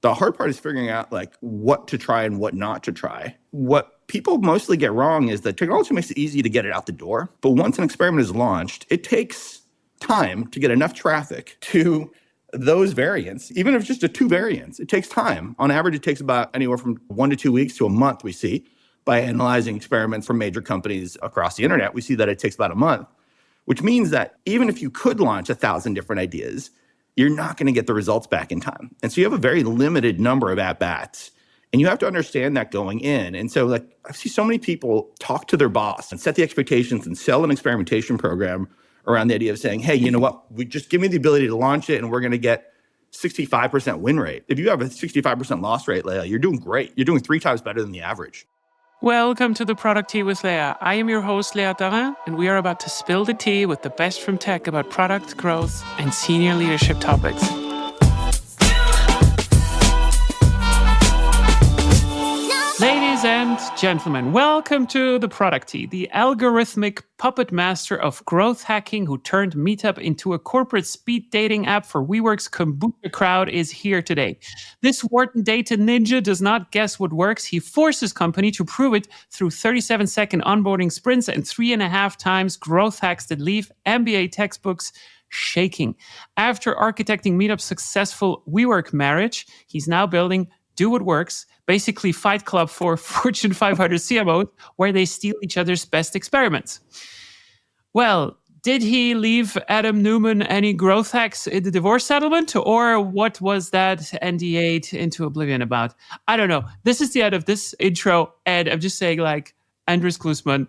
The hard part is figuring out like what to try and what not to try. What people mostly get wrong is that technology makes it easy to get it out the door. But once an experiment is launched, it takes time to get enough traffic to those variants, even if it's just 2 variants. It takes time. On average, it takes about anywhere from 1 to 2 weeks to a month, we see. By analyzing experiments from major companies across the internet, we see that it takes about a month, which means that even if you could launch 1,000 different ideas, you're not going to get the results back in time. And so you have a very limited number of at-bats. And you have to understand that going in. And so like I see so many people talk to their boss and set the expectations and sell an experimentation program around the idea of saying, hey, you know what, we just give me the ability to launch it and we're going to get 65% win rate. If you have a 65% loss rate, Leah, you're doing great. You're doing 3 times better than the average. Welcome to the Product Tea with Leah. I am your host, DataThe, and we are about to spill the tea with the best from tech about product growth and senior leadership topics. Ladies and gentlemen, welcome to the Product Tea, the algorithmic puppet master of growth hacking who turned Meetup into a corporate speed dating app for WeWork's kombucha crowd is here today. This Wharton data ninja does not guess what works. He forces company to prove it through 37-second onboarding sprints and 3.5 times growth hacks that leave MBA textbooks shaking. After architecting Meetup's successful WeWork marriage, he's now building Do What Works, basically Fight Club for Fortune 500 CMOs, where they steal each other's best experiments. Well, did he leave Adam Newman any growth hacks in the divorce settlement, or what was that NDA'd into oblivion about? I don't know. This is the end of this intro, and I'm just saying, like, Andres Glusman,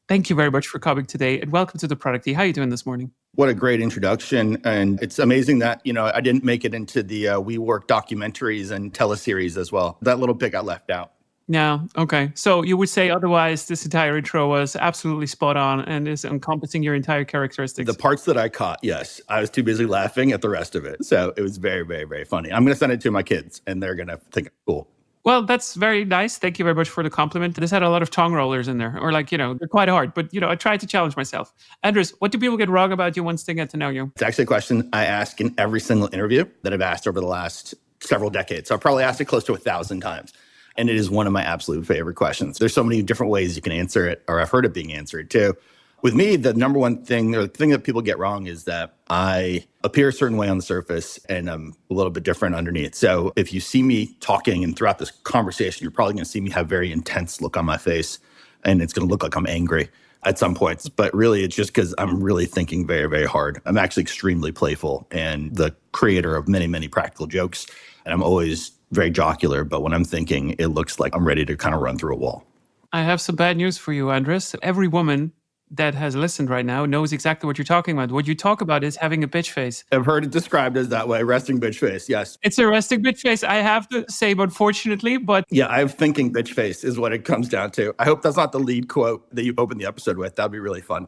thank you very much for coming today, and welcome to the Product Tea. How are you doing this morning? What a great introduction. And it's amazing that, I didn't make it into the WeWork documentaries and teleseries as well. That little bit got left out. Yeah, okay. So you would say otherwise this entire intro was absolutely spot on and is encompassing your entire characteristics. The parts that I caught, yes. I was too busy laughing at the rest of it. So it was very, very, very funny. I'm going to send it to my kids and they're going to think it's cool. Well, that's very nice. Thank you very much for the compliment. This had a lot of tongue rollers in there, or they're quite hard, but I tried to challenge myself. Andres, what do people get wrong about you once they get to know you? It's actually a question I ask in every single interview that I've asked over the last several decades. So I've probably asked it close to 1,000 times. And it is one of my absolute favorite questions. There's so many different ways you can answer it, or I've heard it being answered too. With me, the number one thing, or the thing that people get wrong is that I appear a certain way on the surface and I'm a little bit different underneath. So if you see me talking and throughout this conversation, you're probably going to see me have very intense look on my face and it's going to look like I'm angry at some points. But really, it's just because I'm really thinking very, very hard. I'm actually extremely playful and the creator of many, many practical jokes. And I'm always very jocular, but when I'm thinking, it looks like I'm ready to kind of run through a wall. I have some bad news for you, Andres. Every woman that has listened right now knows exactly what you're talking about. What you talk about is having a bitch face. I've heard it described as that way, resting bitch face, yes. It's a resting bitch face. I have to say, unfortunately, but... Yeah, I have thinking bitch face is what it comes down to. I hope that's not the lead quote that you open the episode with. That'd be really fun.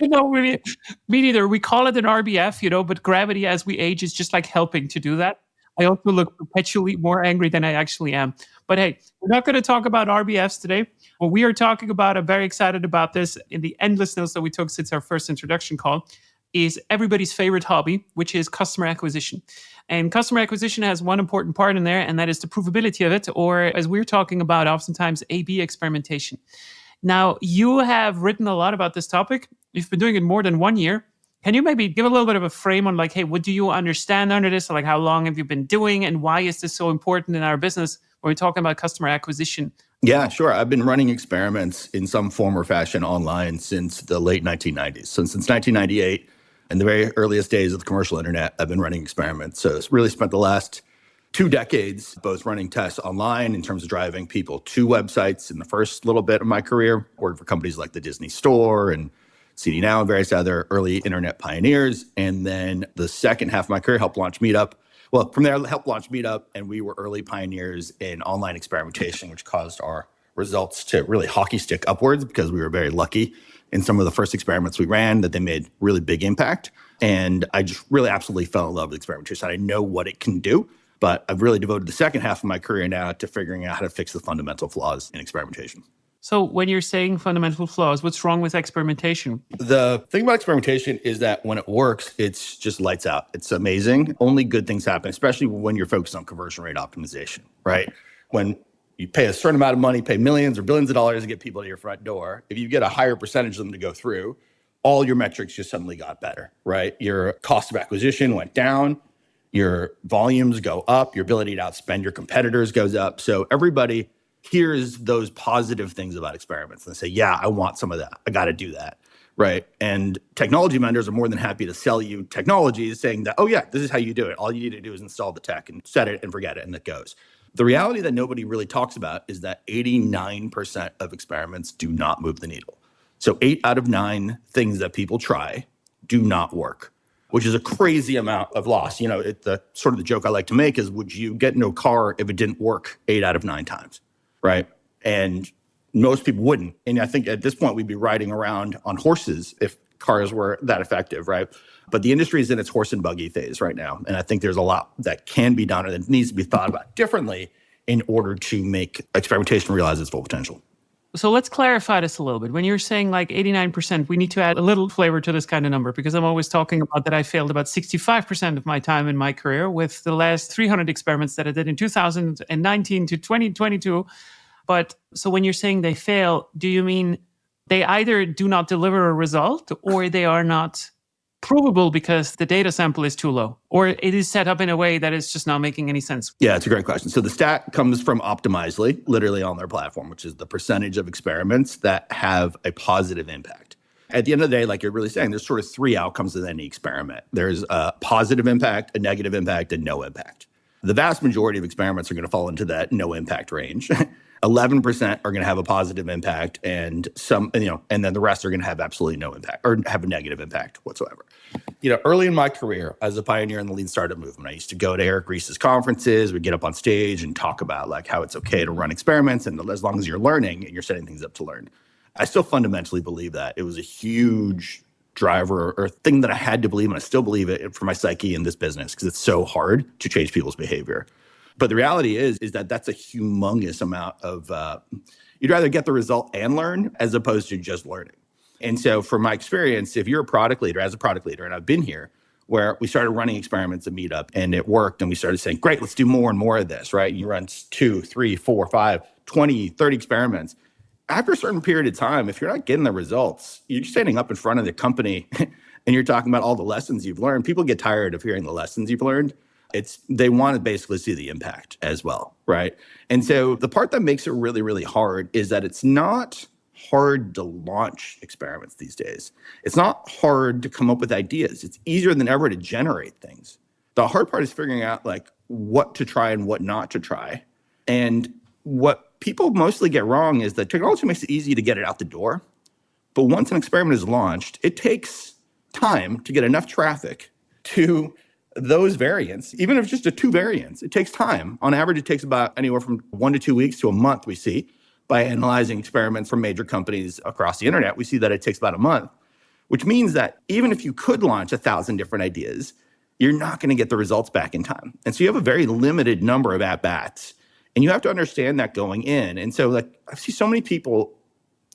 No, me neither. We call it an RBF, but gravity as we age is just like helping to do that. I also look perpetually more angry than I actually am. But hey, we're not going to talk about RBFs today. What we are talking about, I'm very excited about this, in the endless notes that we took since our first introduction call, is everybody's favorite hobby, which is customer acquisition. And customer acquisition has one important part in there, and that is the provability of it, or as we're talking about oftentimes, A/B experimentation. Now, you have written a lot about this topic. You've been doing it more than 1 year. Can you maybe give a little bit of a frame on hey, what do you understand under this? How long have you been doing and why is this so important in our business when we're talking about customer acquisition? Yeah, sure. I've been running experiments in some form or fashion online since the late 1990s. So since 1998, in the very earliest days of the commercial internet, I've been running experiments. So it's really spent the last 2 decades both running tests online in terms of driving people to websites. In the first little bit of my career, worked for companies like the Disney Store and CD Now and various other early internet pioneers. And then the second half of my career helped launch Meetup. Well, from there, I helped launch Meetup, and we were early pioneers in online experimentation, which caused our results to really hockey stick upwards because we were very lucky in some of the first experiments we ran that they made really big impact. And I just really absolutely fell in love with experimentation. I know what it can do, but I've really devoted the second half of my career now to figuring out how to fix the fundamental flaws in experimentation. So when you're saying fundamental flaws, what's wrong with experimentation? The thing about experimentation is that when it works, it's just lights out. It's amazing. Only good things happen, especially when you're focused on conversion rate optimization, right? When you pay a certain amount of money, pay millions or billions of dollars to get people to your front door, if you get a higher percentage of them to go through, all your metrics just suddenly got better, right? Your cost of acquisition went down, your volumes go up, your ability to outspend your competitors goes up. So everybody hears those positive things about experiments and say, yeah, I want some of that. I got to do that, right? And technology vendors are more than happy to sell you technologies saying that, oh yeah, this is how you do it. All you need to do is install the tech and set it and forget it, and it goes. The reality that nobody really talks about is that 89% of experiments do not move the needle. So 8 out of 9 things that people try do not work, which is a crazy amount of loss. You know, the sort of the joke I like to make is, would you get into a car if it didn't work 8 out of 9 times, right? And most people wouldn't. And I think at this point, we'd be riding around on horses if cars were that effective, right? But the industry is in its horse and buggy phase right now. And I think there's a lot that can be done and that needs to be thought about differently in order to make experimentation realize its full potential. So let's clarify this a little bit. When you're saying like 89%, we need to add a little flavor to this kind of number, because I'm always talking about that I failed about 65% of my time in my career with the last 300 experiments that I did in 2019 to 2022. But so when you're saying they fail, do you mean they either do not deliver a result or they are not provable because the data sample is too low, or it is set up in a way that is just not making any sense? Yeah, it's a great question. So the stat comes from Optimizely, literally on their platform, which is the percentage of experiments that have a positive impact. At the end of the day, like you're really saying, there's sort of 3 outcomes with any experiment. There's a positive impact, a negative impact, and no impact. The vast majority of experiments are going to fall into that no impact range. 11% are going to have a positive impact, and and then the rest are going to have absolutely no impact or have a negative impact whatsoever. You know, early in my career as a pioneer in the lean startup movement, I used to go to Eric Ries's conferences. We'd get up on stage and talk about like how it's okay to run experiments, and as long as you're learning and you're setting things up to learn. I still fundamentally believe that. It was a huge driver or thing that I had to believe, and I still believe it for my psyche in this business because it's so hard to change people's behavior. But the reality is that that's a humongous amount of, you'd rather get the result and learn as opposed to just learning. And so from my experience, if you're a product leader, as a product leader, and I've been here, where we started running experiments at Meetup and it worked, and we started saying, great, let's do more and more of this, right? You run 2, 3, 4, 5, 20, 30 experiments. After a certain period of time, if you're not getting the results, you're standing up in front of the company and you're talking about all the lessons you've learned. People get tired of hearing the lessons you've learned. They want to basically see the impact as well, right? And so the part that makes it really, really hard is that it's not hard to launch experiments these days. It's not hard to come up with ideas. It's easier than ever to generate things. The hard part is figuring out like what to try and what not to try. And what people mostly get wrong is that technology makes it easy to get it out the door. But once an experiment is launched, it takes time to get enough traffic to those variants, even if it's just 2 variants, it takes time. On average, it takes about anywhere from 1 to 2 weeks to a month, we see. By analyzing experiments from major companies across the internet, we see that it takes about a month, which means that even if you could launch 1,000 different ideas, you're not going to get the results back in time. And so you have a very limited number of at-bats, and you have to understand that going in. And so like I see so many people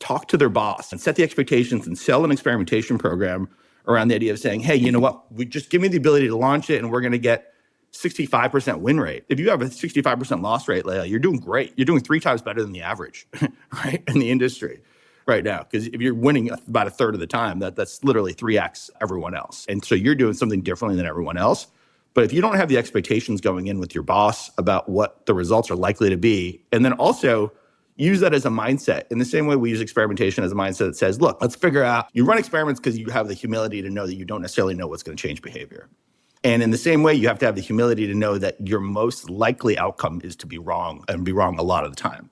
talk to their boss and set the expectations and sell an experimentation program around the idea of saying, hey, you know what, we just give me the ability to launch it and we're going to get 65% win rate. If you have a 65% loss rate, Leila, you're doing great. You're doing 3 times better than the average, right, in the industry right now. Because if you're winning about a third of the time, that's literally 3x everyone else. And so you're doing something differently than everyone else. But if you don't have the expectations going in with your boss about what the results are likely to be, and then also use that as a mindset in the same way we use experimentation as a mindset that says, look, let's figure out, you run experiments because you have the humility to know that you don't necessarily know what's going to change behavior. And in the same way, you have to have the humility to know that your most likely outcome is to be wrong and be wrong a lot of the time.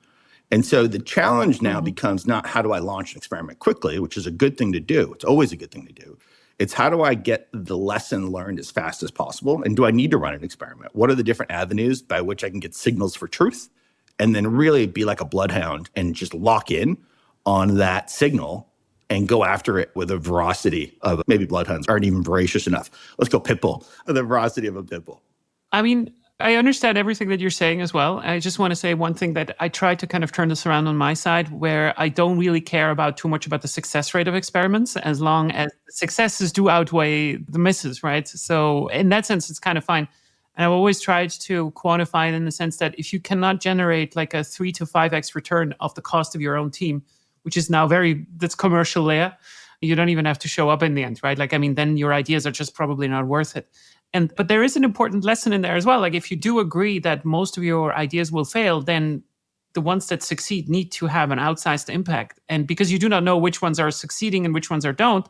And so the challenge now becomes not how do I launch an experiment quickly, which is a good thing to do. It's always a good thing to do. It's how do I get the lesson learned as fast as possible? And do I need to run an experiment? What are the different avenues by which I can get signals for truth? And then really be like a bloodhound and just lock in on that signal and go after it with a veracity of, maybe bloodhounds aren't even voracious enough. Let's go pitbull, the veracity of a pitbull. I mean, I understand everything that you're saying as well. I just want to say one thing that I try to kind of turn this around on my side, where I don't really care about too much about the success rate of experiments as long as the successes do outweigh the misses, right? So in that sense, it's kind of fine. And I've always tried to quantify it in the sense that if you cannot generate like a 3 to 5x return of the cost of your own team, which is now that's commercial layer, you don't even have to show up in the end, right? Like, I mean, then your ideas are just probably not worth it. But there is an important lesson in there as well. Like if you do agree that most of your ideas will fail, then the ones that succeed need to have an outsized impact. And because you do not know which ones are succeeding and which ones are don't,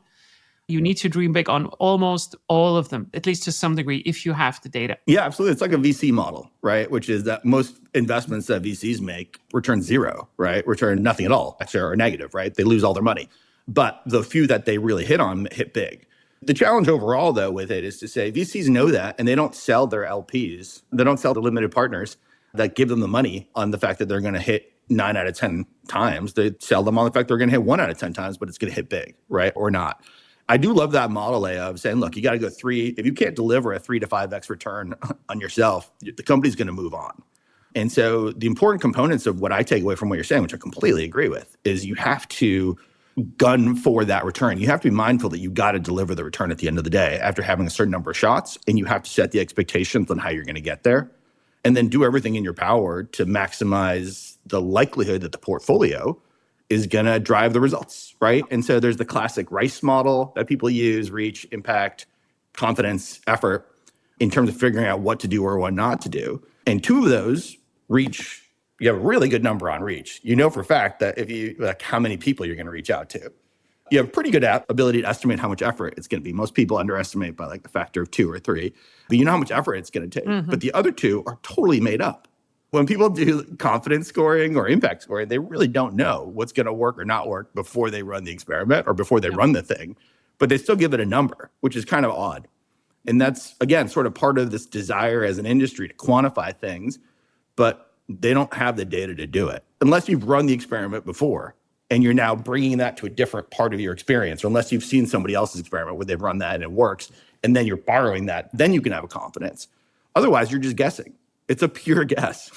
you need to dream big on almost all of them, at least to some degree, if you have the data. Yeah, absolutely. It's like a VC model, right? Which is that most investments that VCs make return zero, right? Return nothing at all, actually, or negative, right? They lose all their money. But the few that they really hit big. The challenge overall, though, with it is to say VCs know that, and they don't sell their LPs. They don't sell the limited partners that give them the money on the fact that they're going to hit 9 out of 10 times. They sell them on the fact they're going to hit 1 out of 10 times, but it's going to hit big, right? Or not. I do love that model, Leah, of saying, look, you got to go 3. If you can't deliver a 3 to 5x return on yourself, the company's going to move on. And so the important components of what I take away from what you're saying, which I completely agree with, is you have to gun for that return. You have to be mindful that you got to deliver the return at the end of the day after having a certain number of shots, and you have to set the expectations on how you're going to get there, and then do everything in your power to maximize the likelihood that the portfolio is going to drive the results, right? And so there's the classic RICE model that people use: reach, impact, confidence, effort, in terms of figuring out what to do or what not to do. And 2 of those, reach, you have a really good number on reach. You know for a fact that if you, like, how many people you're going to reach out to. You have a pretty good ability to estimate how much effort it's going to be. Most people underestimate by like a factor of 2 or 3, but you know how much effort it's going to take. Mm-hmm. But the other 2 are totally made up. When people do confidence scoring or impact scoring, they really don't know what's going to work or not work before they run the experiment or before they run the thing, but they still give it a number, which is kind of odd. And that's, again, sort of part of this desire as an industry to quantify things, but they don't have the data to do it unless you've run the experiment before and you're now bringing that to a different part of your experience, or unless you've seen somebody else's experiment where they've run that and it works, and then you're borrowing that, then you can have a confidence. Otherwise, you're just guessing. It's a pure guess.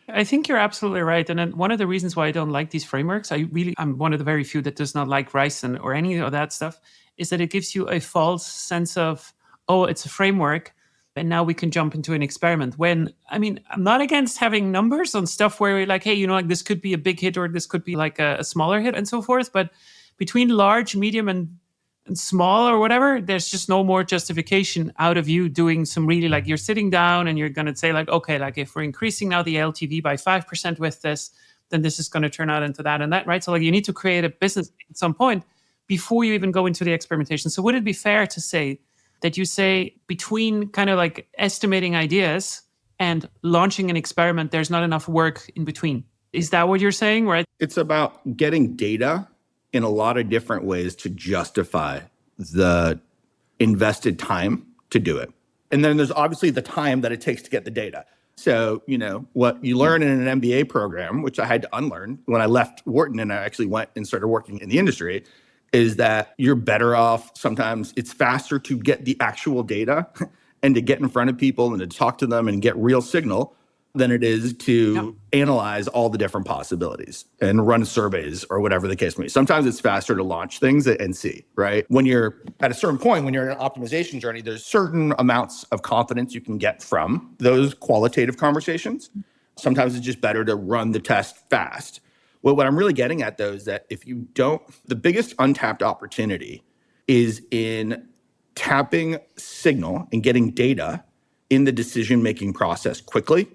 I think you're absolutely right. And then one of the reasons why I don't like these frameworks, I'm one of the very few that does not like RICE or any of that stuff, is that it gives you a false sense of, oh, it's a framework, and now we can jump into an experiment. When, I mean, I'm not against having numbers on stuff where we're like, hey, you know, like this could be a big hit or this could be like a smaller hit and so forth. But between large, medium, and small or whatever, there's just no more justification out of you doing some really, like, you're sitting down and you're going to say like, okay, like if we're increasing now the LTV by 5% with this, then this is going to turn out into that and that, right? So like you need to create a business at some point before you even go into the experimentation. So would it be fair to say that you say between kind of like estimating ideas and launching an experiment, there's not enough work in between? Is that what you're saying, right? It's about getting data in a lot of different ways to justify the invested time to do it. And then there's obviously the time that it takes to get the data. So, you know, what you learn in an MBA program, which I had to unlearn when I left Wharton and I actually went and started working in the industry, is that you're better off. Sometimes it's faster to get the actual data and to get in front of people and to talk to them and get real signal than it is to analyze all the different possibilities and run surveys or whatever the case may be. Sometimes it's faster to launch things and see, right? When you're at a certain point, when you're in an optimization journey, there's certain amounts of confidence you can get from those qualitative conversations. Sometimes it's just better to run the test fast. Well, what I'm really getting at, though, is that if you don't, the biggest untapped opportunity is in tapping signal and getting data in the decision-making process quickly,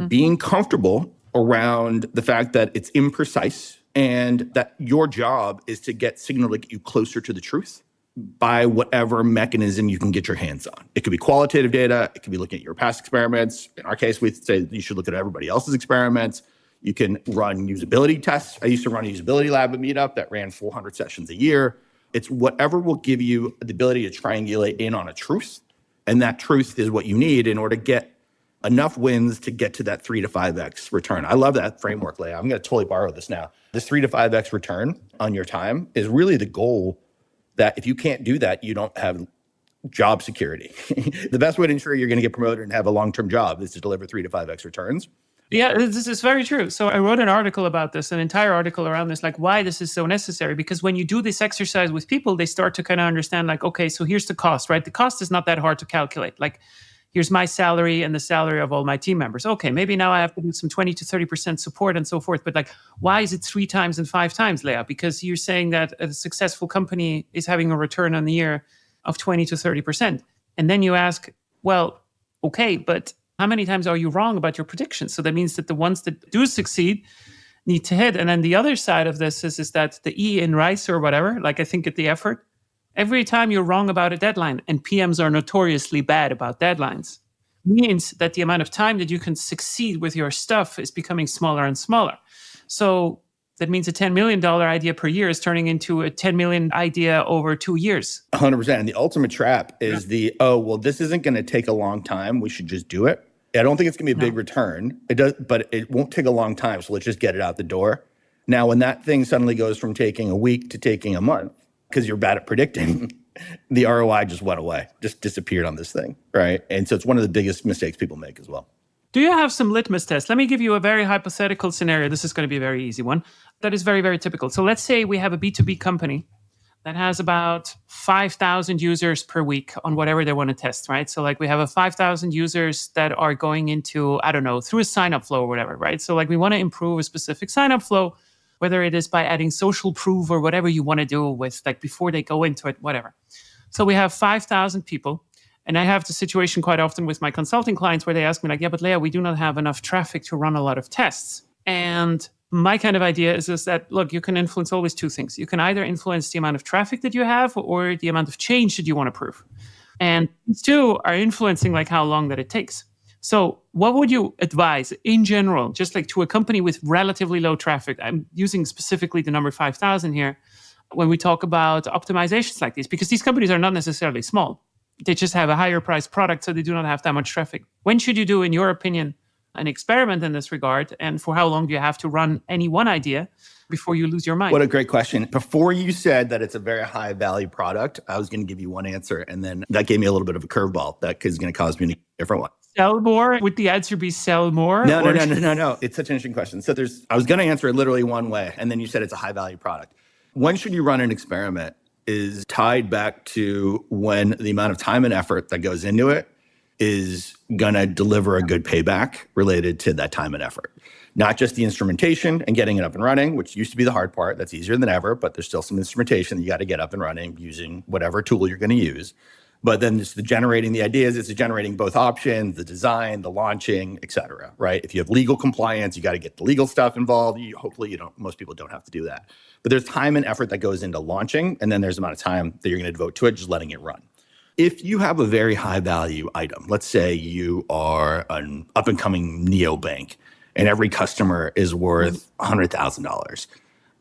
being comfortable around the fact that it's imprecise and that your job is to get signal to get you closer to the truth by whatever mechanism you can get your hands on. It could be qualitative data. It could be looking at your past experiments. In our case, we say you should look at everybody else's experiments. You can run usability tests. I used to run a usability lab at Meetup that ran 400 sessions a year. It's whatever will give you the ability to triangulate in on a truth. And that truth is what you need in order to get enough wins to get to that 3 to 5x return. I love that framework, Leah. I'm going to totally borrow this now. This 3 to 5x return on your time is really the goal, that if you can't do that, you don't have job security. The best way to ensure you're going to get promoted and have a long-term job is to deliver 3 to 5x returns. Yeah, this is very true. So I wrote an article about this, an entire article around this, like why this is so necessary. Because when you do this exercise with people, they start to kind of understand like, okay, so here's the cost, right? The cost is not that hard to calculate. Like, here's my salary and the salary of all my team members. Okay, maybe now I have to do some 20 to 30% support and so forth. But like, why is it 3 times and 5 times, Leah? Because you're saying that a successful company is having a return on the year of 20 to 30%. And then you ask, well, okay, but how many times are you wrong about your predictions? So that means that the ones that do succeed need to hit. And then the other side of this is that the E in RICE or whatever, like I think at the effort, every time you're wrong about a deadline, and PMs are notoriously bad about deadlines, means that the amount of time that you can succeed with your stuff is becoming smaller and smaller. So that means a $10 million idea per year is turning into a 10 million idea over 2 years. 100%. And the ultimate trap is this isn't going to take a long time. We should just do it. I don't think it's going to be a big return. It does, but it won't take a long time. So let's just get it out the door. Now, when that thing suddenly goes from taking a week to taking a month, because you're bad at predicting, the ROI just went away, just disappeared on this thing, right? And so it's one of the biggest mistakes people make as well. Do you have some litmus tests? Let me give you a very hypothetical scenario. This is going to be a very easy one. That is very, very typical. So let's say we have a B2B company that has about 5,000 users per week on whatever they want to test, right? So like we have a 5,000 users that are going into, I don't know, through a sign-up flow or whatever, right? So like we want to improve a specific sign-up flow, whether it is by adding social proof or whatever you want to do with like before they go into it, whatever. So we have 5,000 people. And I have the situation quite often with my consulting clients where they ask me like, yeah, but Leah, we do not have enough traffic to run a lot of tests. And my kind of idea is that, look, you can influence always 2 things. You can either influence the amount of traffic that you have or the amount of change that you want to prove. And these 2 are influencing like how long that it takes. So what would you advise in general, just like to a company with relatively low traffic? I'm using specifically the number 5,000 here when we talk about optimizations like these, because these companies are not necessarily small. They just have a higher priced product, so they do not have that much traffic. When should you do, in your opinion, an experiment in this regard? And for how long do you have to run any one idea before you lose your mind? What a great question. Before you said that it's a very high value product, I was going to give you one answer. And then that gave me a little bit of a curveball that is going to cause me a different one. Sell more? Would the answer be sell more? No. It's such an interesting question. So I was going to answer it literally one way. And then you said it's a high value product. When should you run an experiment is tied back to when the amount of time and effort that goes into it is going to deliver a good payback related to that time and effort. Not just the instrumentation and getting it up and running, which used to be the hard part. That's easier than ever, but there's still some instrumentation that you got to get up and running using whatever tool you're going to use. But then it's the generating the ideas, it's the generating both options, the design, the launching, et cetera, right? If you have legal compliance, you got to get the legal stuff involved. Hopefully most people don't have to do that. But there's time and effort that goes into launching, and then there's the amount of time that you're going to devote to it, just letting it run. If you have a very high value item, let's say you are an up and coming neobank, and every customer is worth $100,000.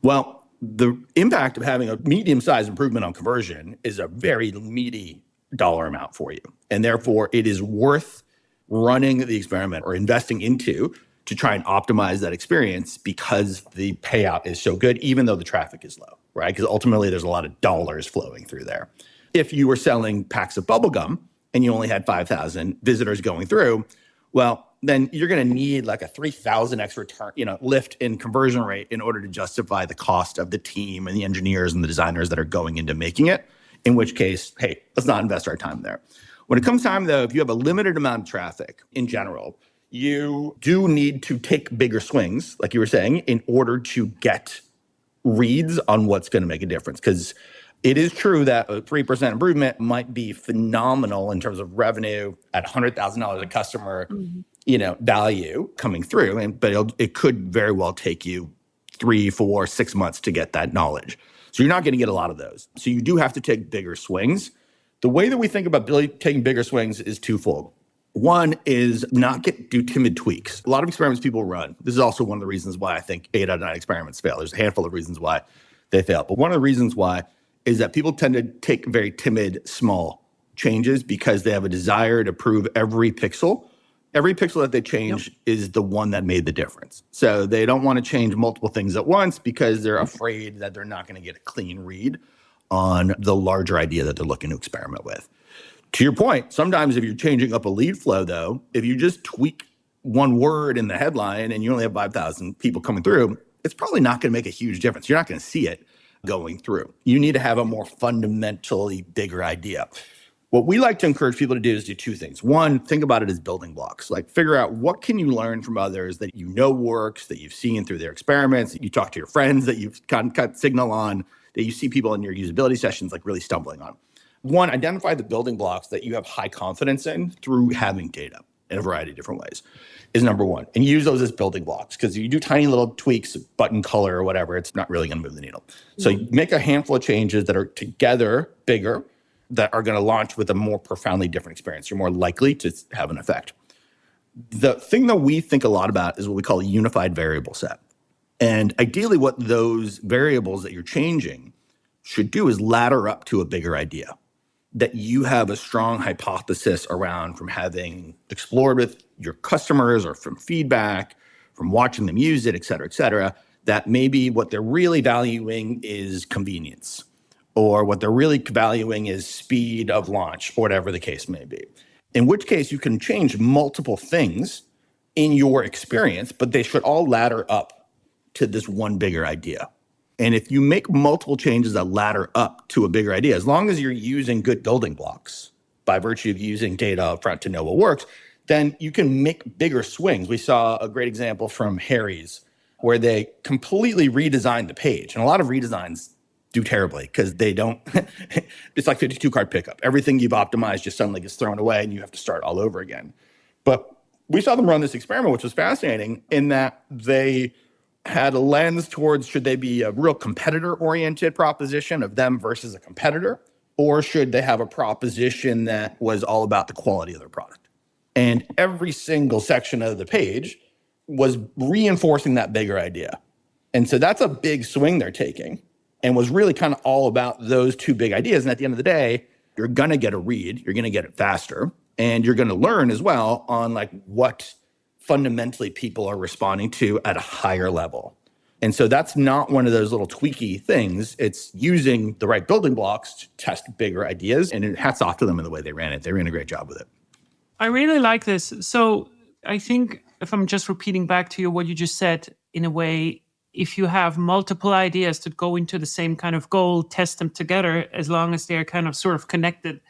Well, the impact of having a medium-sized improvement on conversion is a very meaty dollar amount for you. And therefore, it is worth running the experiment or investing into to try and optimize that experience because the payout is so good, even though the traffic is low, right? Because ultimately, there's a lot of dollars flowing through there. If you were selling packs of bubblegum and you only had 5,000 visitors going through, well, then you're going to need like a 3,000x return, lift in conversion rate in order to justify the cost of the team and the engineers and the designers that are going into making it. In which case, hey, let's not invest our time there. When it comes time, though, if you have a limited amount of traffic in general, you do need to take bigger swings, like you were saying, in order to get reads on what's going to make a difference. Because it is true that a 3% improvement might be phenomenal in terms of revenue at $100,000 a customer, value coming through. But it could very well take you 3, 4, 6 months to get that knowledge. So you're not going to get a lot of those. So you do have to take bigger swings. The way that we think about taking bigger swings is twofold. One is not do timid tweaks. A lot of experiments people run. This is also one of the reasons why I think 8 out of 9 experiments fail. There's a handful of reasons why they fail. But one of the reasons why is that people tend to take very timid, small changes because they have a desire to prove every pixel. Every pixel that they change is the one that made the difference. So they don't want to change multiple things at once because they're afraid that they're not going to get a clean read on the larger idea that they're looking to experiment with. To your point, sometimes if you're changing up a lead flow, though, if you just tweak one word in the headline and you only have 5,000 people coming through, it's probably not going to make a huge difference. You're not going to see it going through. You need to have a more fundamentally bigger idea. What we like to encourage people to do is do two things. One, think about it as building blocks. Like figure out what can you learn from others that you know works, that you've seen through their experiments, that you talk to your friends, that you've got signal on, that you see people in your usability sessions like really stumbling on. One, identify the building blocks that you have high confidence in through having data in a variety of different ways is number one. And use those as building blocks because if you do tiny little tweaks, button color or whatever, it's not really going to move the needle. So you make a handful of changes that are together bigger that are going to launch with a more profoundly different experience. You're more likely to have an effect. The thing that we think a lot about is what we call a unified variable set. And ideally what those variables that you're changing should do is ladder up to a bigger idea that you have a strong hypothesis around from having explored with your customers or from feedback, from watching them use it, et cetera, that maybe what they're really valuing is convenience, or what they're really valuing is speed of launch, or whatever the case may be. In which case, you can change multiple things in your experience, but they should all ladder up to this one bigger idea. And if you make multiple changes that ladder up to a bigger idea, as long as you're using good building blocks by virtue of using data up front to know what works, then you can make bigger swings. We saw a great example from Harry's where they completely redesigned the page. And a lot of redesigns do terribly because they don't, it's like 52 card pickup. Everything you've optimized just suddenly gets thrown away and you have to start all over again. But we saw them run this experiment, which was fascinating in that they had a lens towards should they be a real competitor-oriented proposition of them versus a competitor, or should they have a proposition that was all about the quality of their product? And every single section of the page was reinforcing that bigger idea. And so that's a big swing they're taking and was really kind of all about those two big ideas. And at the end of the day, you're going to get a read, you're going to get it faster, and you're going to learn as well on like what fundamentally people are responding to at a higher level. And so that's not one of those little tweaky things. It's using the right building blocks to test bigger ideas. And hats off to them in the way they ran it. They ran a great job with it. I really like this. So I think if I'm just repeating back to you what you just said, in a way, if you have multiple ideas that go into the same kind of goal, test them together as long as they're kind of sort of connected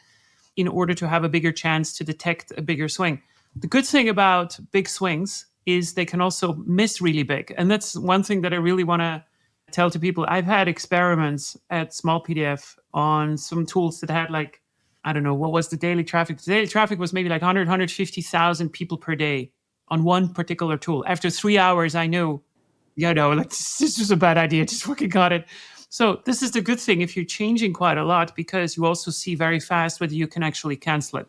in order to have a bigger chance to detect a bigger swing. The good thing about big swings is they can also miss really big. And that's one thing that I really want to tell to people. I've had experiments at Small PDF on some tools that had like, I don't know, what was the daily traffic? The daily traffic was maybe like 150,000 people per day on one particular tool. After 3 hours, I knew, like this was a bad idea. Just fucking got it. So this is the good thing if you're changing quite a lot, because you also see very fast whether you can actually cancel it.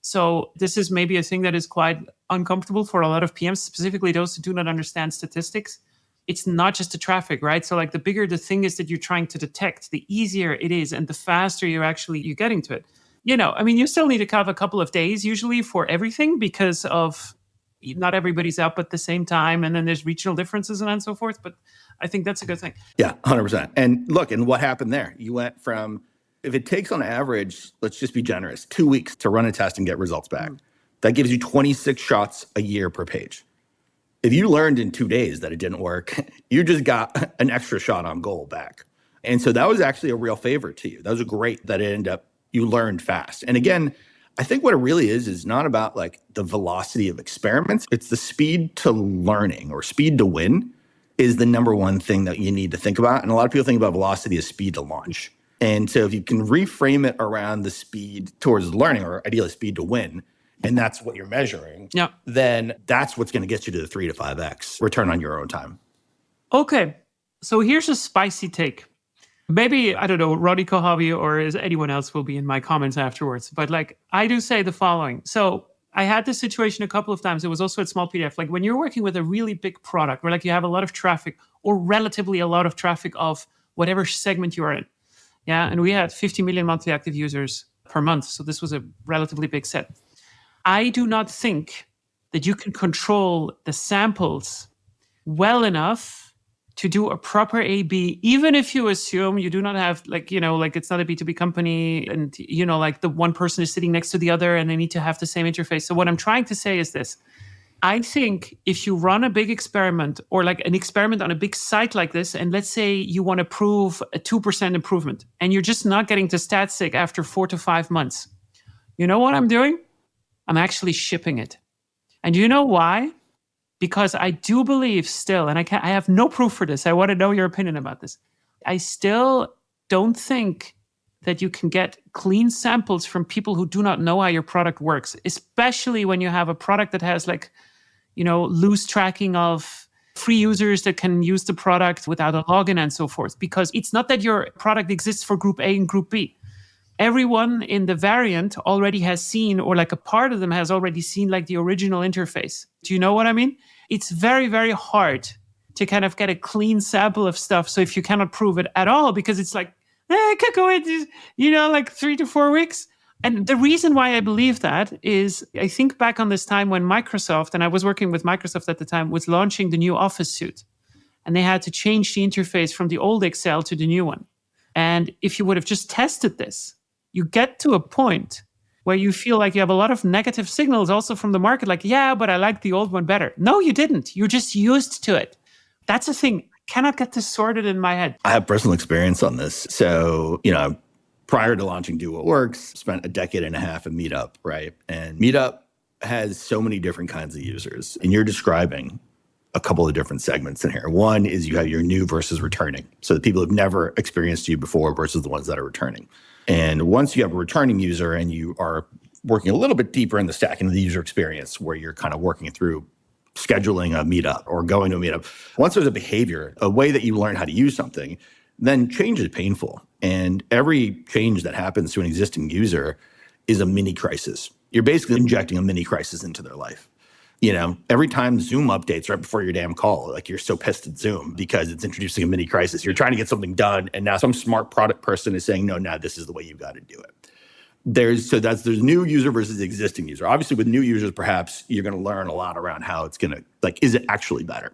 So this is maybe a thing that is quite uncomfortable for a lot of PMs, specifically those who do not understand statistics. It's not just the traffic, right? So like the bigger the thing is that you're trying to detect, the easier it is and the faster you're getting to it. You still need to have a couple of days usually for everything because of not everybody's up at the same time. And then there's regional differences and so forth. But I think that's a good thing. Yeah, 100%. And look, and what happened there? You went from, if it takes on average, let's just be generous, 2 weeks to run a test and get results back. That gives you 26 shots a year per page. If you learned in 2 days that it didn't work, you just got an extra shot on goal back. And so that was actually a real favor to you. That was great that it ended up, you learned fast. And again, I think what it really is not about like the velocity of experiments. It's the speed to learning or speed to win is the number one thing that you need to think about. And a lot of people think about velocity as speed to launch. And so if you can reframe it around the speed towards learning, or ideally speed to win, and that's what you're measuring, then that's what's going to get you to the 3 to 5x return on your own time. Okay. So here's a spicy take. Maybe, I don't know, Roddy Kohavi or is anyone else will be in my comments afterwards. But like, I do say the following. So I had this situation a couple of times. It was also at Small PDF. Like when you're working with a really big product where like you have a lot of traffic or relatively a lot of traffic of whatever segment you are in. Yeah. And we had 50 million monthly active users per month. So this was a relatively big set. I do not think that you can control the samples well enough to do a proper A/B, even if you assume you do not have it's not a B2B company and, the one person is sitting next to the other and they need to have the same interface. So what I'm trying to say is this. I think if you run a big experiment or like an experiment on a big site like this, and let's say you want to prove a 2% improvement and you're just not getting to stat sig after 4 to 5 months, you know what I'm doing? I'm actually shipping it. And you know why? Because I do believe still, and I have no proof for this. I want to know your opinion about this. I still don't think that you can get clean samples from people who do not know how your product works, especially when you have a product that has loose tracking of free users that can use the product without a login and so forth. Because it's not that your product exists for group A and group B. Everyone in the variant already has seen, or like a part of them has already seen like the original interface. Do you know what I mean? It's very, very hard to kind of get a clean sample of stuff. So if you cannot prove it at all, because it's like, it could go into, like 3 to 4 weeks. And the reason why I believe that is I think back on this time when Microsoft, and I was working with Microsoft at the time, was launching the new Office suite. And they had to change the interface from the old Excel to the new one. And if you would have just tested this, you get to a point where you feel like you have a lot of negative signals also from the market, like, yeah, but I like the old one better. No, you didn't. You're just used to it. That's the thing. I cannot get this sorted in my head. I have personal experience on this. So, prior to launching Do What Works, spent a decade and a half at Meetup, right? And Meetup has so many different kinds of users. And you're describing a couple of different segments in here. One is you have your new versus returning. So the people who've never experienced you before versus the ones that are returning. And once you have a returning user and you are working a little bit deeper in the stack into the user experience where you're kind of working through scheduling a meetup or going to a meetup, once there's a behavior, a way that you learn how to use something, then change is painful. And every change that happens to an existing user is a mini crisis. You're basically injecting a mini crisis into their life. Every time Zoom updates right before your damn call, like you're so pissed at Zoom because it's introducing a mini crisis. You're trying to get something done, and now some smart product person is saying, no, this is the way you've got to do it. There's new user versus existing user. Obviously, with new users, perhaps you're going to learn a lot around how it's going to, is it actually better?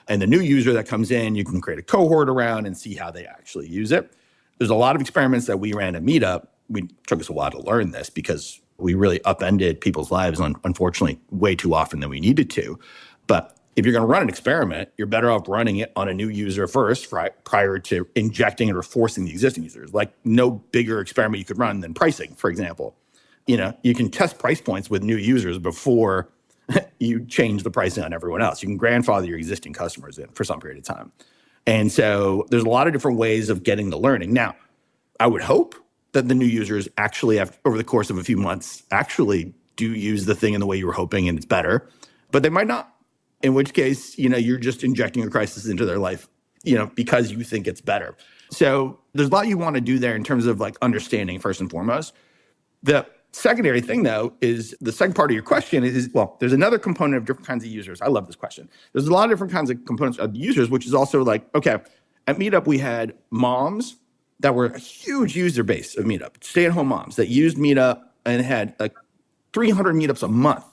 And the new user that comes in, you can create a cohort around and see how they actually use it. There's a lot of experiments that we ran at Meetup. It took us a while to learn this because we really upended people's lives, unfortunately, way too often than we needed to. But if you're going to run an experiment, you're better off running it on a new user first prior to injecting it or forcing the existing users. Like no bigger experiment you could run than pricing, for example. You can test price points with new users before you change the pricing on everyone else. You can grandfather your existing customers in for some period of time. And so there's a lot of different ways of getting the learning. Now, I would hope that the new users actually have, over the course of a few months, actually do use the thing in the way you were hoping and it's better, but they might not. In which case, you're just injecting a crisis into their life, because you think it's better. So there's a lot you want to do there in terms of like understanding first and foremost. The secondary thing though is the second part of your question is, there's another component of different kinds of users. I love this question. There's a lot of different kinds of components of users, which is also like, okay, at Meetup, we had moms that were a huge user base of Meetup, stay-at-home moms that used Meetup and had like 300 meetups a month.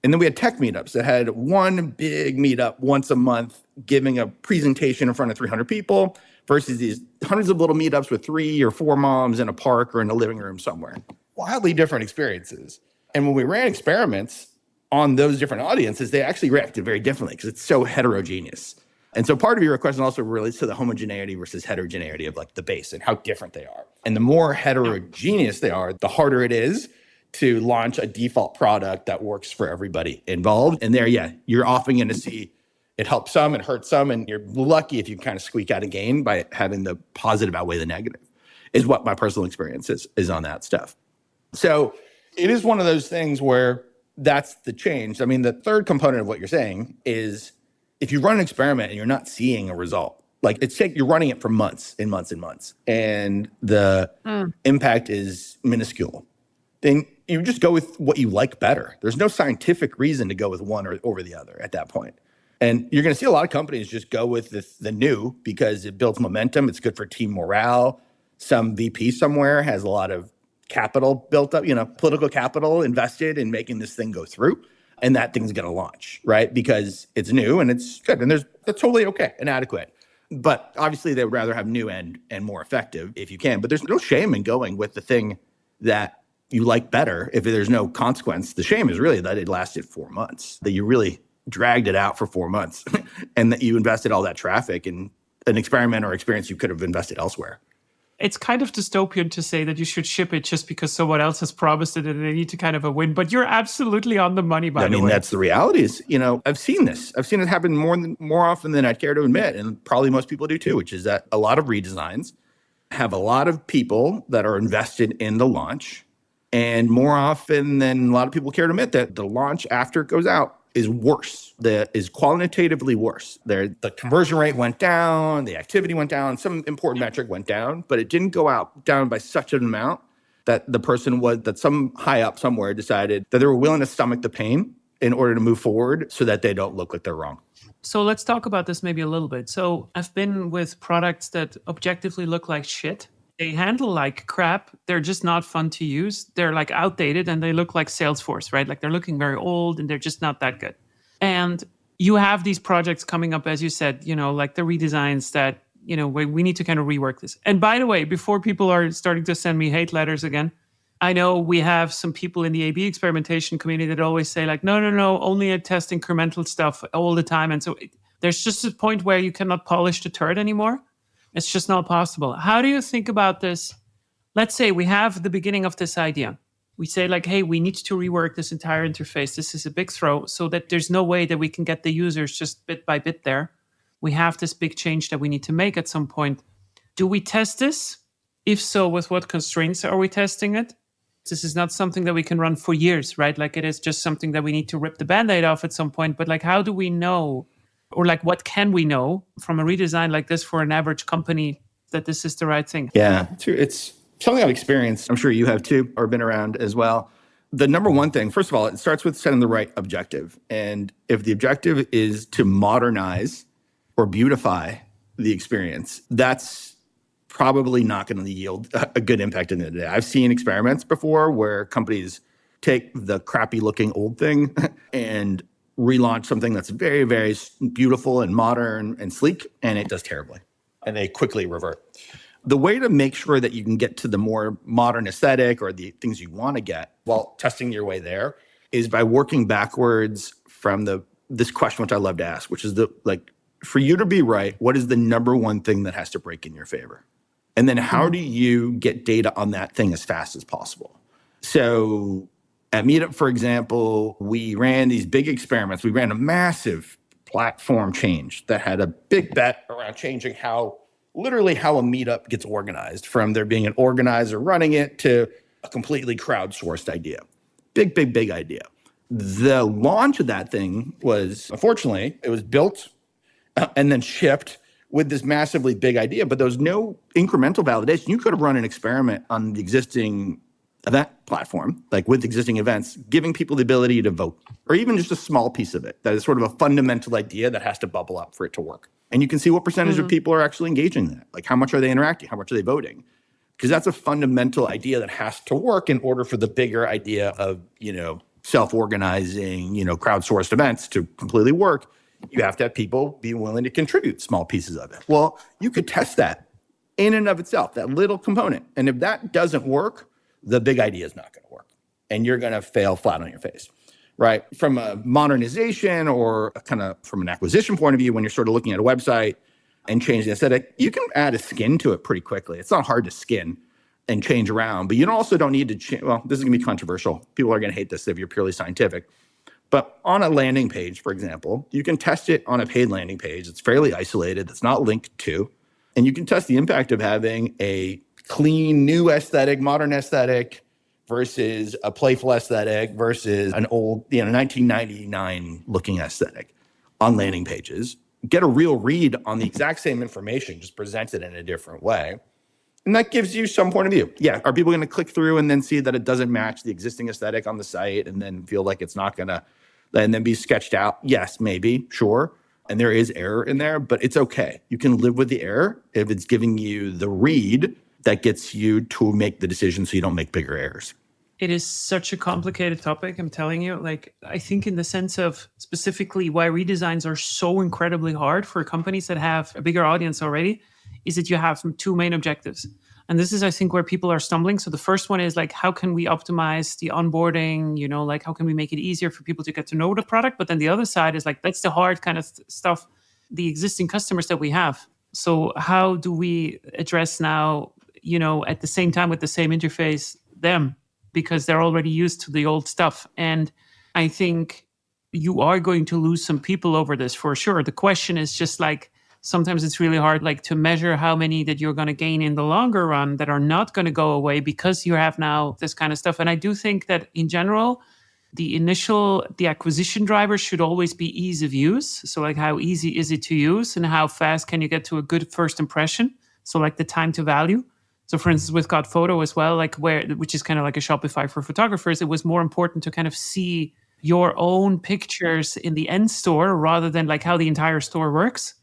And then we had tech meetups that had one big meetup once a month, giving a presentation in front of 300 people versus these hundreds of little meetups with 3 or 4 moms in a park or in a living room somewhere. Wildly different experiences. And when we ran experiments on those different audiences, they actually reacted very differently because it's so heterogeneous. And so part of your question also relates to the homogeneity versus heterogeneity of like the base and how different they are. And the more heterogeneous they are, the harder it is to launch a default product that works for everybody involved. And there, you're often going to see it helps some, it hurts some, and you're lucky if you kind of squeak out a gain by having the positive outweigh the negative, is what my personal experience is on that stuff. So it is one of those things where that's the change. I mean, the third component of what you're saying is if you run an experiment and you're not seeing a result, like you're running it for months and months and months, and the impact is minuscule, then you just go with what you like better. There's no scientific reason to go with one or over the other at that point. And you're going to see a lot of companies just go with the new because it builds momentum. It's good for team morale. Some VP somewhere has a lot of capital built up, political capital invested in making this thing go through. And that thing's going to launch, right? Because it's new and it's good. And that's totally okay and adequate. But obviously, they would rather have new and more effective if you can. But there's no shame in going with the thing that you like better if there's no consequence. The shame is really that it lasted 4 months, that you really dragged it out for 4 months and that you invested all that traffic in an experiment or experience you could have invested elsewhere. It's kind of dystopian to say that you should ship it just because someone else has promised it and they need to kind of a win. But you're absolutely on the money, by the way. That's the reality is, I've seen this. I've seen it happen more often than I'd care to admit. And probably most people do too, which is that a lot of redesigns have a lot of people that are invested in the launch. And more often than a lot of people care to admit, that the launch after it goes out is worse, is qualitatively worse. The conversion rate went down, the activity went down, some important metric went down, but it didn't go down by such an amount that that some high up somewhere decided that they were willing to stomach the pain in order to move forward so that they don't look like they're wrong. So let's talk about this maybe a little bit. So I've been with products that objectively look like shit. They handle like crap. They're just not fun to use. They're like outdated and they look like Salesforce, right? Like they're looking very old and they're just not that good. And you have these projects coming up, as you said, like the redesigns that, we need to kind of rework this. And by the way, before people are starting to send me hate letters again, I know we have some people in the A/B experimentation community that always say like, no, only test incremental stuff all the time. And so there's just a point where you cannot polish the turd anymore. It's just not possible. How do you think about this? Let's say we have the beginning of this idea. We say like, hey, we need to rework this entire interface. This is a big throw so that there's no way that we can get the users just bit by bit there. We have this big change that we need to make at some point. Do we test this? If so, with what constraints are we testing it? This is not something that we can run for years, right? Like it is just something that we need to rip the Band-Aid off at some point. But like, how do we know? Or like, what can we know from a redesign like this for an average company that this is the right thing? Yeah, it's something I've experienced. I'm sure you have too, or been around as well. The number one thing, first of all, it starts with setting the right objective. And if the objective is to modernize or beautify the experience, that's probably not going to yield a good impact in the day. I've seen experiments before where companies take the crappy looking old thing and relaunch something that's very, very beautiful and modern and sleek, and it does terribly. And they quickly revert. The way to make sure that you can get to the more modern aesthetic or the things you want to get while testing your way there is by working backwards from this question, which I love to ask, which is for you to be right, what is the number one thing that has to break in your favor? And then how do you get data on that thing as fast as possible? So at Meetup, for example, we ran these big experiments. We ran a massive platform change that had a big bet around changing literally how a Meetup gets organized, from there being an organizer running it to a completely crowdsourced idea. Big, big, big idea. The launch of that thing was, unfortunately, it was built and then shipped with this massively big idea, but there was no incremental validation. You could have run an experiment on the existing event platform, like with existing events, giving people the ability to vote, or even just a small piece of it that is sort of a fundamental idea that has to bubble up for it to work. And you can see what percentage of people are actually engaging in that. Like, how much are they interacting? How much are they voting? Because that's a fundamental idea that has to work in order for the bigger idea of, self-organizing, crowdsourced events to completely work. You have to have people be willing to contribute small pieces of it. Well, you could test that in and of itself, that little component. And if that doesn't work, the big idea is not going to work. And you're going to fail flat on your face, right? From a modernization or kind of from an acquisition point of view, when you're sort of looking at a website and changing the aesthetic, you can add a skin to it pretty quickly. It's not hard to skin and change around, but you also don't need to change. Well, this is going to be controversial. People are going to hate this if you're purely scientific. But on a landing page, for example, you can test it on a paid landing page. It's fairly isolated. It's not linked to. And you can test the impact of having a clean, new aesthetic, modern aesthetic versus a playful aesthetic versus an old, 1999 looking aesthetic on landing pages. Get a real read on the exact same information, just presented in a different way. And that gives you some point of view. Yeah, are people going to click through and then see that it doesn't match the existing aesthetic on the site and then feel like it's not going to, and then be sketched out? Yes, maybe, sure. And there is error in there, but it's okay. You can live with the error if it's giving you the read that gets you to make the decision so you don't make bigger errors. It is such a complicated topic, I'm telling you. Like, I think in the sense of specifically why redesigns are so incredibly hard for companies that have a bigger audience already is that you have two main objectives. And this is, I think, where people are stumbling. So the first one is like, how can we optimize the onboarding? Like how can we make it easier for people to get to know the product? But then the other side is like, that's the hard kind of stuff, the existing customers that we have. So how do we address now, at the same time with the same interface, them? Because they're already used to the old stuff. And I think you are going to lose some people over this for sure. The question is just like, sometimes it's really hard like to measure how many that you're going to gain in the longer run that are not going to go away because you have now this kind of stuff. And I do think that in general, the acquisition driver should always be ease of use. So like how easy is it to use and how fast can you get to a good first impression? So like the time to value. So for instance, with Got Photo as well, which is kind of like a Shopify for photographers, it was more important to kind of see your own pictures in the end store rather than like how the entire store works.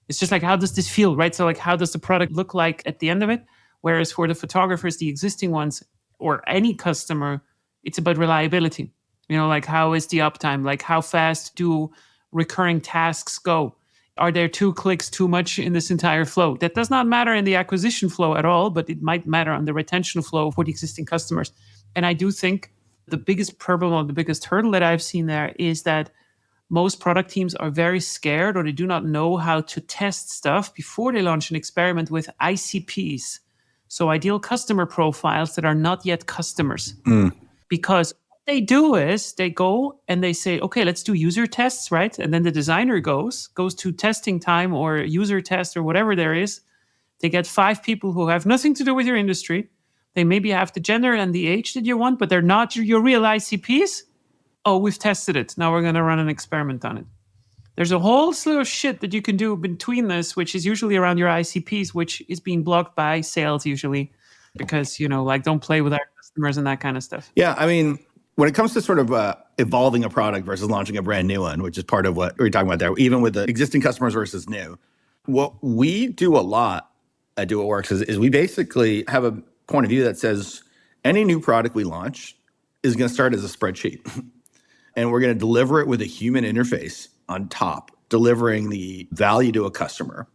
It's just like, how does this feel, right? So like, how does the product look like at the end of it? Whereas for the photographers, the existing ones, or any customer, it's about reliability. Like how is the uptime? Like how fast do recurring tasks go? Are there 2 clicks too much in this entire flow? That does not matter in the acquisition flow at all, but it might matter on the retention flow for the existing customers. And I do think the biggest problem or the biggest hurdle that I've seen there is that most product teams are very scared or they do not know how to test stuff before they launch an experiment with ICPs. So ideal customer profiles that are not yet customers. Because they do is they go and they say, okay, let's do user tests, right? And then the designer goes to testing time or user test or whatever there is. They get 5 people who have nothing to do with your industry. They maybe have the gender and the age that you want, but they're not your real ICPs. Oh, we've tested it. Now we're going to run an experiment on it. There's a whole slew of shit that you can do between this, which is usually around your ICPs, which is being blocked by sales usually because, like don't play with our customers and that kind of stuff. Yeah, I mean, when it comes to sort of evolving a product versus launching a brand new one, which is part of what we were talking about there, even with the existing customers versus new, what we do a lot at Do What Works is we basically have a point of view that says any new product we launch is going to start as a spreadsheet. And we're going to deliver it with a human interface on top, delivering the value to a customer.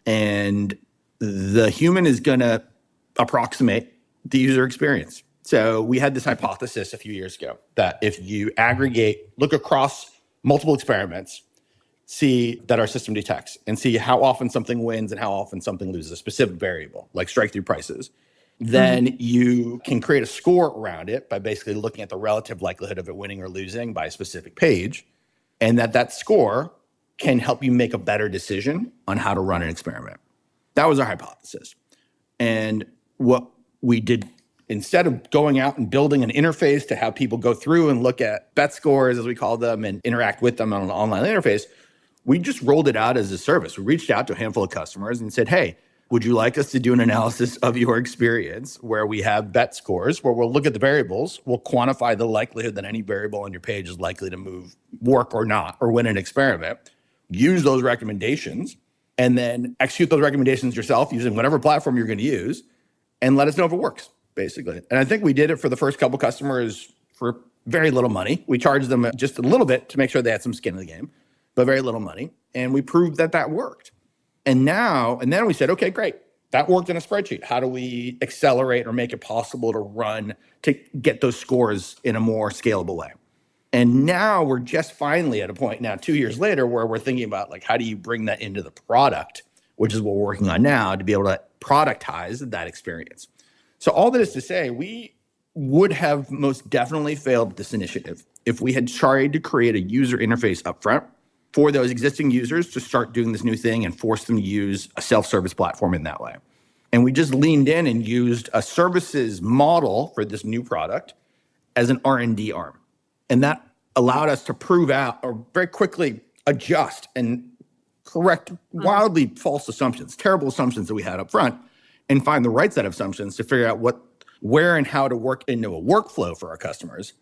And the human is going to approximate the user experience. So we had this hypothesis a few years ago that if you look across multiple experiments, see that our system detects and see how often something wins and how often something loses, a specific variable, like strike-through prices, then you can create a score around it by basically looking at the relative likelihood of it winning or losing by a specific page, and that score can help you make a better decision on how to run an experiment. That was our hypothesis. And what we did, instead of going out and building an interface to have people go through and look at bet scores, as we call them, and interact with them on an online interface, we just rolled it out as a service. We reached out to a handful of customers and said, hey, would you like us to do an analysis of your experience where we have bet scores, where we'll look at the variables, we'll quantify the likelihood that any variable on your page is likely to work or not, or win an experiment, use those recommendations, and then execute those recommendations yourself using whatever platform you're going to use, and let us know if it works, basically. And I think we did it for the first couple customers for very little money. We charged them just a little bit to make sure they had some skin in the game, but very little money. And we proved that worked. And then we said, okay, great. That worked in a spreadsheet. How do we accelerate or make it possible to get those scores in a more scalable way? And now we're just finally at a point now, 2 years later, where we're thinking about like, how do you bring that into the product, which is what we're working on now, to be able to productize that experience. So all that is to say, we would have most definitely failed this initiative if we had tried to create a user interface upfront for those existing users to start doing this new thing and force them to use a self-service platform in that way. And we just leaned in and used a services model for this new product as an R&D arm. And that allowed us to prove out or very quickly adjust and correct wildly false assumptions, terrible assumptions that we had up front, and find the right set of assumptions to figure out where and how to work into a workflow for our customers.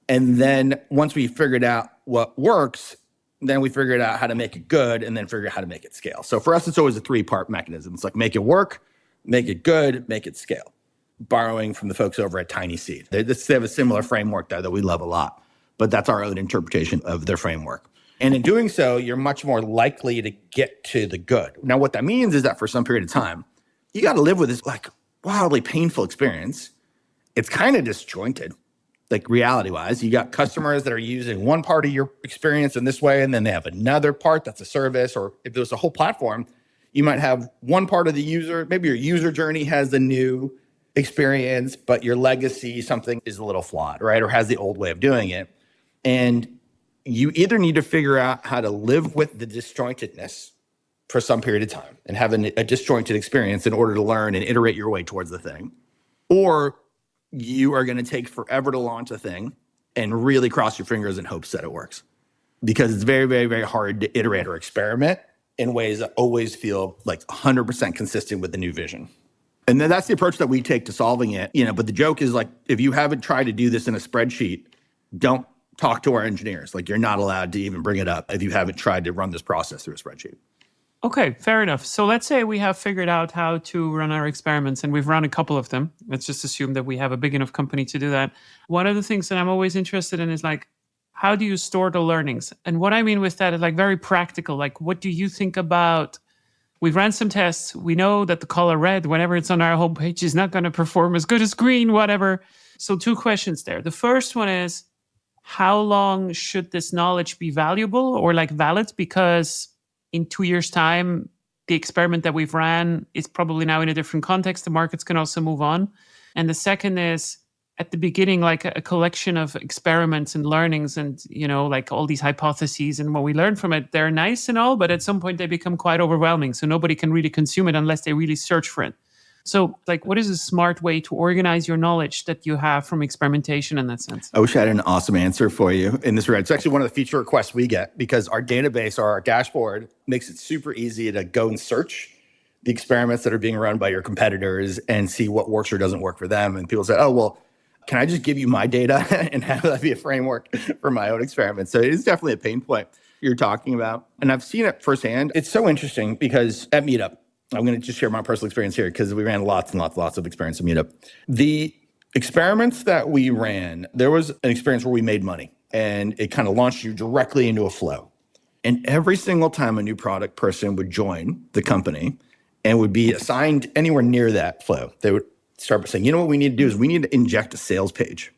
And then once we figured out what works, then we figured out how to make it good and then figure out how to make it scale. So for us, it's always a 3-part mechanism. It's like make it work, make it good, make it scale. borrowing from the folks over at Tiny Seed. They have a similar framework there that we love a lot, but that's our own interpretation of their framework. And in doing so, you're much more likely to get to the good. Now, what that means is that for some period of time, you got to live with this like wildly painful experience. It's kind of disjointed, like reality-wise. You got customers that are using one part of your experience in this way, and then they have another part that's a service, or if there's a whole platform, you might have one part of the user, maybe your user journey has the new experience, but your legacy, something is a little flawed, right? Or has the old way of doing it. And you either need to figure out how to live with the disjointedness for some period of time and have a disjointed experience in order to learn and iterate your way towards the thing. Or you are going to take forever to launch a thing and really cross your fingers and hopes that it works. Because it's very, very, very hard to iterate or experiment in ways that always feel like 100% consistent with the new vision. And then that's the approach that we take to solving it. But the joke is like, if you haven't tried to do this in a spreadsheet, don't talk to our engineers. Like, you're not allowed to even bring it up if you haven't tried to run this process through a spreadsheet. Okay, fair enough. So let's say we have figured out how to run our experiments and we've run a couple of them. Let's just assume that we have a big enough company to do that. One of the things that I'm always interested in is like, how do you store the learnings? And what I mean with that is like very practical. Like, what do you think about, we've ran some tests. We know that the color red, whenever it's on our homepage, is not going to perform as good as green, whatever. So 2 questions there. The first one is, how long should this knowledge be valuable or like valid? Because in 2 years' time, the experiment that we've ran is probably now in a different context. The markets can also move on. And the second is, at the beginning, like a collection of experiments and learnings and, like all these hypotheses and what we learn from it, they're nice and all, but at some point they become quite overwhelming. So nobody can really consume it unless they really search for it. So, like, what is a smart way to organize your knowledge that you have from experimentation in that sense? I wish I had an awesome answer for you in this regard. It's actually one of the feature requests we get because our database or our dashboard makes it super easy to go and search the experiments that are being run by your competitors and see what works or doesn't work for them. And people say, oh, well, can I just give you my data and have that be a framework for my own experiments? So it is definitely a pain point you're talking about. And I've seen it firsthand. It's so interesting because at Meetup, I'm going to just share my personal experience here because we ran lots and lots of experience at Meetup. The experiments that we ran, there was an experience where we made money and it kind of launched you directly into a flow. And every single time a new product person would join the company and would be assigned anywhere near that flow, they would start by saying, what we need to do is we need to inject a sales page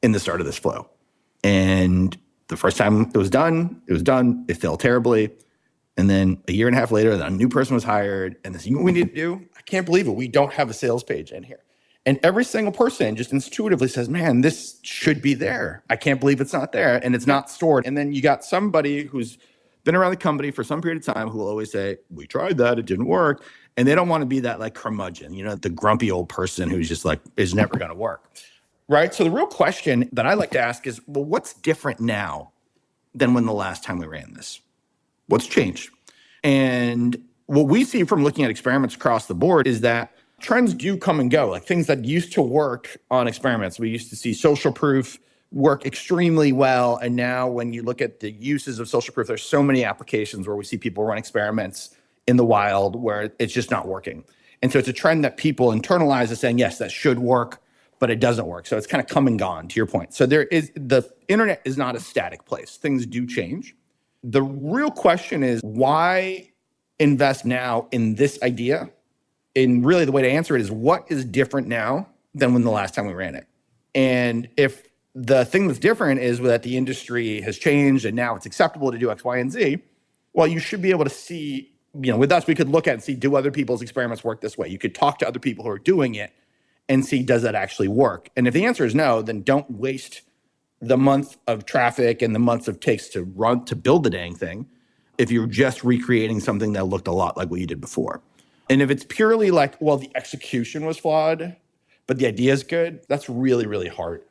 in the start of this flow. And the first time it was done. It failed terribly. And then a year and a half later, a new person was hired. And they said, what we need to do? I can't believe it. We don't have a sales page in here. And every single person just intuitively says, man, this should be there. I can't believe it's not there. And it's not stored. And then you got somebody who's been around the company for some period of time who will always say, we tried that. It didn't work. And they don't want to be that like curmudgeon, the grumpy old person who's just like, is never going to work. Right? So the real question that I like to ask is, well, what's different now than when the last time we ran this? What's changed? And what we see from looking at experiments across the board is that trends do come and go. Like things that used to work on experiments. We used to see social proof work extremely well. And now when you look at the uses of social proof, there's so many applications where we see people run experiments in the wild where it's just not working. And so it's a trend that people internalize as saying, yes, that should work, but it doesn't work. So it's kind of come and gone, to your point. So the internet is not a static place. Things do change. The real question is, why invest now in this idea? And really the way to answer it is, what is different now than when the last time we ran it? And if the thing that's different is that the industry has changed and now it's acceptable to do X, Y, and Z, well, you should be able to see, with us, we could look at and see, do other people's experiments work this way? You could talk to other people who are doing it and see, does that actually work? And if the answer is no, then don't waste the month of traffic and the months of takes to build the dang thing if you're just recreating something that looked a lot like what you did before. And if it's purely like, well, the execution was flawed, but the idea is good, that's really, really hard.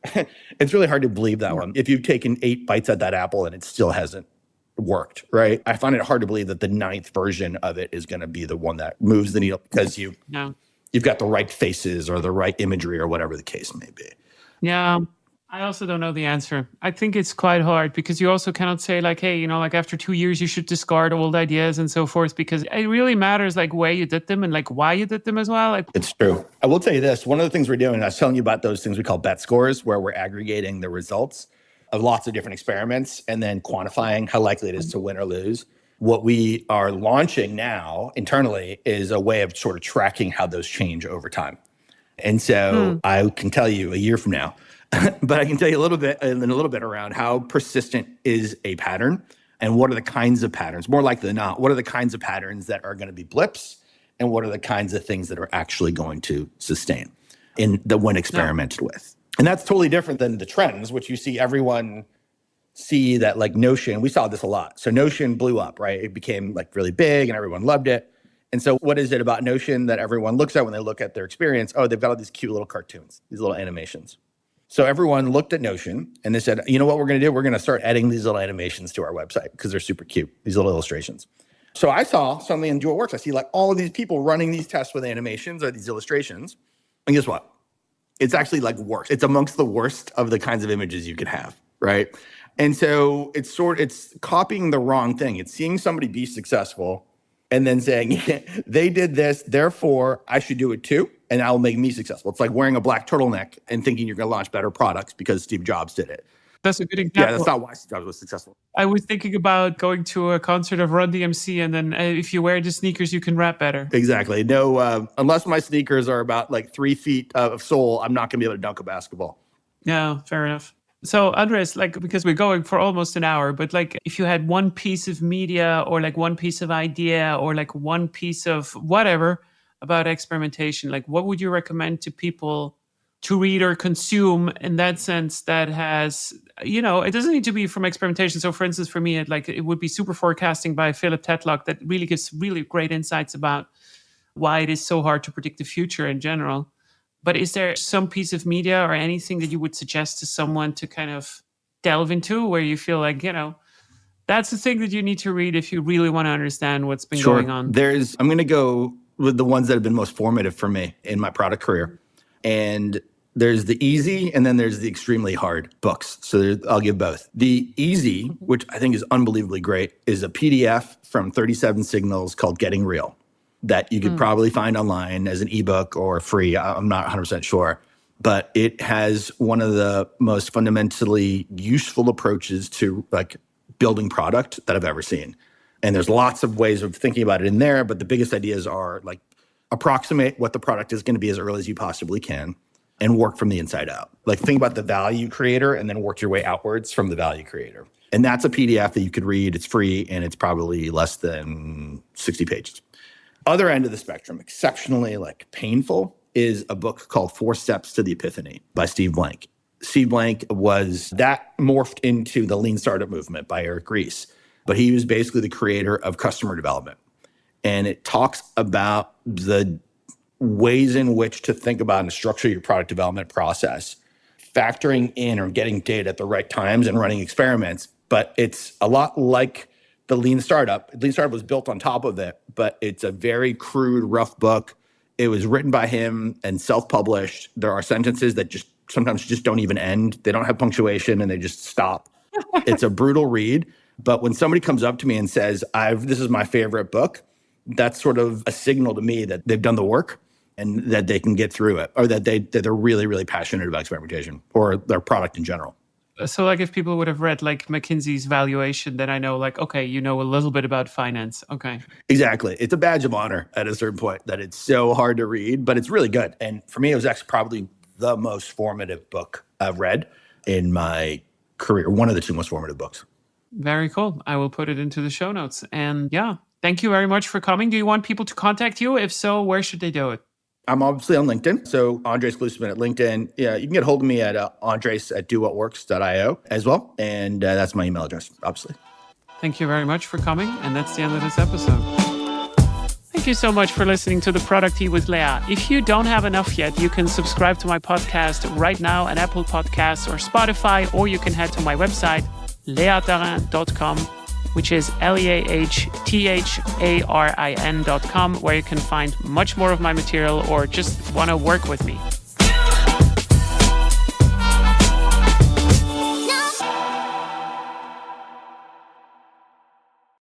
It's really hard to believe that one. If you've taken 8 bites at that apple and it still hasn't worked, right? I find it hard to believe that the 9th version of it is going to be the one that moves the needle because you've got the right faces or the right imagery or whatever the case may be. Yeah. I also don't know the answer. I think it's quite hard because you also cannot say like, hey, like after 2 years, you should discard old ideas and so forth, because it really matters like where you did them and like why you did them as well. It's true. I will tell you this. One of the things we're doing, I was telling you about those things we call bet scores, where we're aggregating the results of lots of different experiments and then quantifying how likely it is to win or lose. What we are launching now internally is a way of sort of tracking how those change over time. And so I can tell you a year from now, but I can tell you a little bit around how persistent is a pattern and what are the kinds of patterns, more likely than not, what are the kinds of patterns that are going to be blips and what are the kinds of things that are actually going to sustain when experimented with. And that's totally different than the trends, which you see everyone see that like Notion, we saw this a lot. So Notion blew up, right? It became like really big and everyone loved it. And so what is it about Notion that everyone looks at when they look at their experience? Oh, they've got all these cute little cartoons, these little animations. So everyone looked at Notion and they said, you know what we're going to do? We're going to start adding these little animations to our website because they're super cute, these little illustrations. So I saw suddenly in DualWorks, I see like all of these people running these tests with animations or these illustrations. And guess what? It's actually like worse. It's amongst the worst of the kinds of images you could have, right? And so it's copying the wrong thing. It's seeing somebody be successful and then saying, they did this, therefore I should do it too, and that'll make me successful. It's like wearing a black turtleneck and thinking you're going to launch better products because Steve Jobs did it. That's a good example. Yeah, that's not why Steve Jobs was successful. I was thinking about going to a concert of Run DMC, and then if you wear the sneakers, you can rap better. Exactly. No, unless my sneakers are about like 3 feet of sole, I'm not going to be able to dunk a basketball. Yeah, fair enough. So Andres, like, because we're going for almost an hour, but like if you had one piece of media or like one piece of idea or like one piece of whatever about experimentation, like what would you recommend to people to read or consume in that sense that has, it doesn't need to be from experimentation. So for instance, for me, it would be Super Forecasting by Philip Tetlock that really gives really great insights about why it is so hard to predict the future in general. But is there some piece of media or anything that you would suggest to someone to kind of delve into where you feel like, that's the thing that you need to read if you really want to understand what's been going on? I'm going to go with the ones that have been most formative for me in my product career. And there's the easy and then there's the extremely hard books. So I'll give both. The easy, which I think is unbelievably great, is a PDF from 37 Signals called Getting Real, that you could probably find online as an ebook or free. I'm not 100% sure. But it has one of the most fundamentally useful approaches to like building product that I've ever seen. And there's lots of ways of thinking about it in there, but the biggest ideas are like approximate what the product is going to be as early as you possibly can and work from the inside out. Like think about the value creator and then work your way outwards from the value creator. And that's a PDF that you could read. It's free and it's probably less than 60 pages. Other end of the spectrum, exceptionally like painful, is a book called 4 Steps to the Epiphany by Steve Blank. Steve Blank that morphed into the lean startup movement by Eric Ries, but he was basically the creator of customer development. And it talks about the ways in which to think about and structure your product development process, factoring in or getting data at the right times and running experiments. But it's a lot like the Lean Startup. Lean Startup was built on top of it, but it's a very crude, rough book. It was written by him and self-published. There are sentences that sometimes just don't even end. They don't have punctuation and they just stop. It's a brutal read. But when somebody comes up to me and says, this is my favorite book, that's sort of a signal to me that they've done the work and that they can get through it, or that they're really, really passionate about experimentation or their product in general. So like if people would have read like McKinsey's valuation, then I know like, okay, you know a little bit about finance. Okay. Exactly. It's a badge of honor at a certain point that it's so hard to read, but it's really good. And for me, it was actually probably the most formative book I've read in my career. One of the 2 most formative books. Very cool. I will put it into the show notes. And yeah, thank you very much for coming. Do you want people to contact you? If so, where should they do it? I'm obviously on LinkedIn. So Andres Glusman at LinkedIn. Yeah, you can get a hold of me at andres@dowhatworks.io as well. And that's my email address, obviously. Thank you very much for coming. And that's the end of this episode. Thank you so much for listening to The Productivity with Leah. If you don't have enough yet, you can subscribe to my podcast right now on Apple Podcasts or Spotify, or you can head to my website, leahtarin.com, which is leahtarin.com, where you can find much more of my material or just want to work with me.